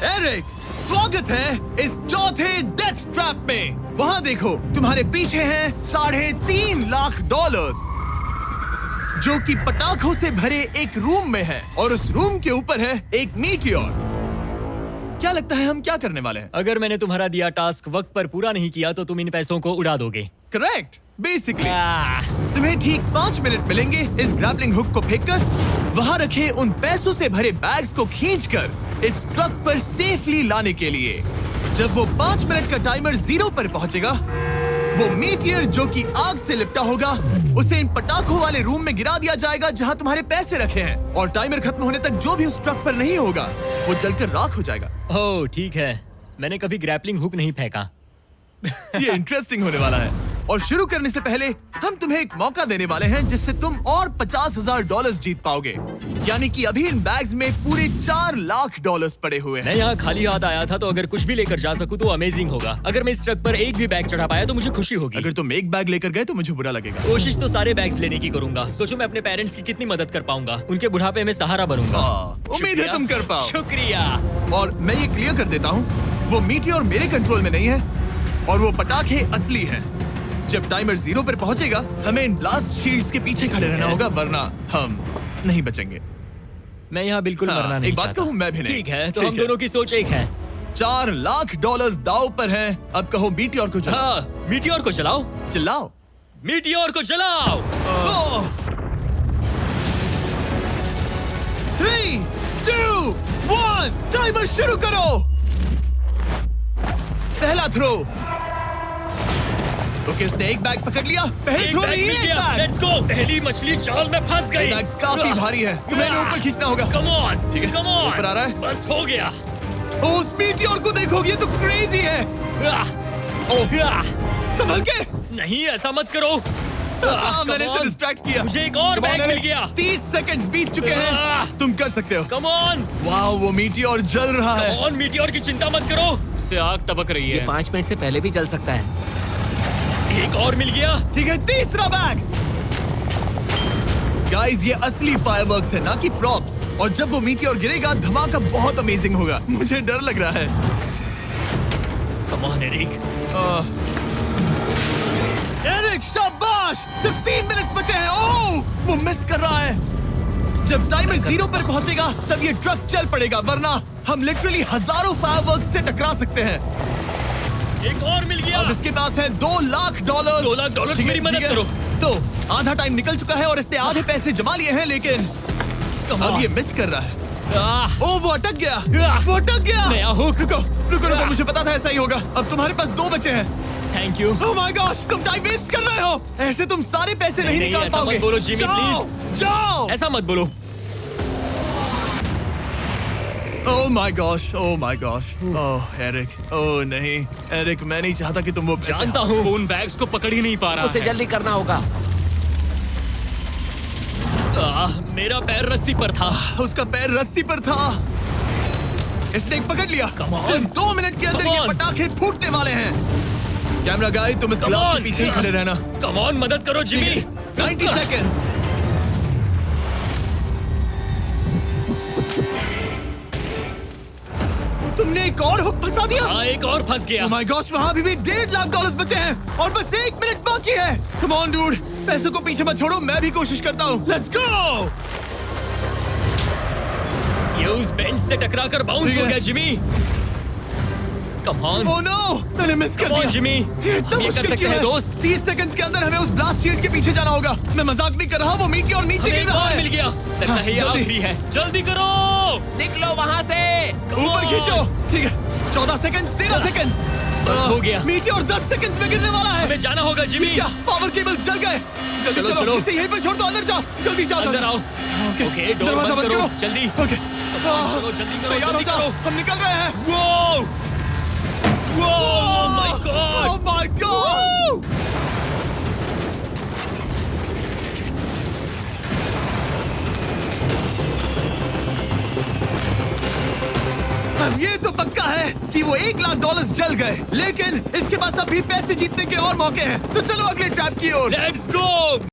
Eric, स्वागत है इस चौथे डेथ ट्रैप में। वहाँ देखो, तुम्हारे पीछे हैं $3.5 लाख जो कि पटाखों से भरे एक रूम में है, और उस रूम के ऊपर है एक मीटियोर। क्या लगता है हम क्या करने वाले हैं? अगर मैंने तुम्हारा दिया टास्क वक्त पर पूरा नहीं किया तो तुम इन पैसों को उड़ा दोगे। करेक्ट। बेसिकली तुम्हें ठीक 5 मिनट मिलेंगे इस ग्रैपलिंग हुक को फेंककर वहाँ रखे उन पैसों से भरे बैग्स को खींचकर इस ट्रक पर सेफली लाने के लिए। जब वो 5 मिनट का टाइमर 0 पर पहुंचेगा, वो मीटियर जो कि आग से लिपटा होगा उसे इन पटाखों वाले रूम में गिरा दिया जाएगा जहाँ तुम्हारे पैसे रखे हैं, और टाइमर खत्म होने तक जो भी उस ट्रक पर नहीं होगा वो जलकर राख हो जाएगा। ओह ठीक है, मैंने कभी ग्रैपलिंग हुक नहीं फेंका। ये इंटरेस्टिंग होने वाला है। और शुरू करने से पहले हम तुम्हें एक मौका देने वाले हैं जिससे तुम और $50,000 जीत पाओगे। यानी कि अभी इन बैग्स में पूरे $4 लाख पड़े हुए हैं। मैं यहाँ खाली हाथ आया था, तो अगर कुछ भी लेकर जा सकूं तो अमेजिंग होगा। अगर मैं इस ट्रक पर एक भी बैग चढ़ा पाया तो मुझे खुशी होगी। अगर तुम एक बैग लेकर गए तो मुझे बुरा लगेगा। कोशिश तो सारे बैग्स लेने की करूंगा। सोचो मैं अपने पेरेंट्स की कितनी मदद कर पाऊंगा। उनके बुढ़ापे में सहारा बनूंगा। उम्मीद है तुम कर पाओ। शुक्रिया। और मैं ये क्लियर कर देता हूँ, वो मीटियोर मेरे कंट्रोल में नहीं है और वो पटाखे असली हैं। जब टाइमर 0 पर पहुंचेगा, हमें इन ब्लास्ट शील्ड्स के पीछे खड़े रहना होगा, वरना हम नहीं बचेंगे। मैं यहाँ बिल्कुल मरना नहीं एक बात कहूँ, मैं भी नहीं। ठीक है, तो हम दोनों की सोच एक है। $4 लाख दाव पर हैं। अब कहो मीटियोर को चलाओ। हाँ, मीटियोर को चलाओ। चिल्लाओ, मीटियोर को चलाओ। 3, 2, 1, टाइमर शुरू करो। पहला थ्रो। ओके, उसने एक बैग पकड़ लिया। पहले थ्रो नहीं, एक बैग। Let's go. पहली मछली जाल में फंस गई। बैग्स काफी भारी है, तुम्हें ऊपर खींचना होगा। कम ऑन, ठीक है, कम ऑन। ऊपर आ रहा है। बस हो गया। उस मीटियोर को देखोगे तो क्रेजी है। संभल के। नहीं, ऐसा मत करो। मैंने इसे डिस्ट्रैक्ट किया। मुझे एक और बैग मिल गया। 30 सेकंड्स बीत चुके हैं। तुम कर सकते हो। Come on. वाह, वो मीटियोर जल रहा है। कम ऑन, मीटियोर की चिंता मत करो। इससे आग टपक रही है। ये 5 मिनट से पहले भी जल सकता है। एक और मिल गया। ठीक है, तीसरा बैग। गाइस, ये असली फायरवर्क्स है, ना कि प्रॉप्स। और जब वो मीटियोर गिरेगा, धमाका बहुत अमेजिंग होगा। मुझे डर लग रहा है। Come on Eric. एरिक, शाबाश! सिर्फ 3 मिनट बचे हैं। ओह, वो मिस कर रहा है। जब टाइमर 0 पर पहुंचेगा, तब ये ट्रक चल पड़ेगा, वरना हम लिटरली हजारों फायरवर्क्स से टकरा सकते हैं। एक और मिल गया। अब इसके पास है $2 लाख। $2 लाख, मेरी मदद करो। तो आधा टाइम निकल चुका है और इसने आधे पैसे जमा लिए हैं, लेकिन अब ये मिस कर रहा है। ओह, वो अटक गया। वो अटक गया। नया हुक। रुको, मुझे पता था ऐसा ही होगा। अब तुम्हारे पास 2 बचे हैं। Thank you. Oh my gosh, तुम टाइम वेस्ट कर रहे हो। ऐसे तुम सारे पैसे नहीं निकाल ऐसा पाओगे। मत बोलो जिमी, जाओ, प्लीज। जाओ। ऐसा मत बोलो। Oh my gosh, oh my gosh. Oh Eric, oh नहीं एरिक, मैं नहीं चाहता कि तुम वो पैसे जानता हूँ उन बैग्स को पकड़ ही नहीं पा रहा उसे है। जल्दी करना होगा। मेरा पैर रस्सी पर था। उसका पैर रस्सी पर था। इसने पकड़ लिया। Come on. सिर्फ 2 मिनट के अंदर Come ये on. पटाखे फूटने वाले हैं। कैमरा गाय, तुम इस ग्लास के पीछे ही खड़े रहना। कम ऑन, मदद करो जिमी। 90 सेकेंड्स। तुमने एक और हुक फंसा दिया। हाँ, एक और फंस गया। Oh my gosh, वहाँ अभी भी $1.5 लाख बचे हैं और बस 1 मिनट बाकी है। Come on dude, पैसों को पीछे मत छोड़ो, मैं भी कोशिश करता हूँ। Let's go! ये उस बेंच से टकराकर बाउंस हो गया Jimmy. Come on. Oh no, मैंने मिस कर Come on, दिया। जिमी। ये इतना हम ये कर मुश्किल सकते क्यों हैं, है? दोस्त। 30 सेकंड्स के अंदर हमें उस ब्लास्ट शील्ड के पीछे जाना होगा। मैं मजाक नहीं कर रहा, वो मीटी और नीचे हमें गिर एक रहा और है। मिल गया। लगता है ये जल्दी। आखिरी है। जल्दी करो। निकलो वहाँ से। Come ऊपर on. खींचो। ठीक है, 14 सेकंड्स, 13 सेकंड्स। बस हो गया। मीटी और 10 सेकंड्स में गिरने वाला है। हमें जाना होगा जिमी। क्या पावर केबल्स जल गए? जल्दी चलो, चलो, चलो। इसे यहीं पर छोड़ दो, अंदर जाओ। जल्दी जाओ। अंदर आओ। ओके, डोर दरवाजा बंद करो। करो। जल्दी। ओके, चलो, जल्दी करो, तैयार हो जल्दी जाओ, करो। हम निकल रहे हैं। वो oh my God. Oh my God! अब ये तो पक्का है कि वो $1 लाख जल गए, लेकिन इसके पास अभी पैसे जीतने के और मौके हैं। तो चलो अगले ट्रैप की ओर। Let's go.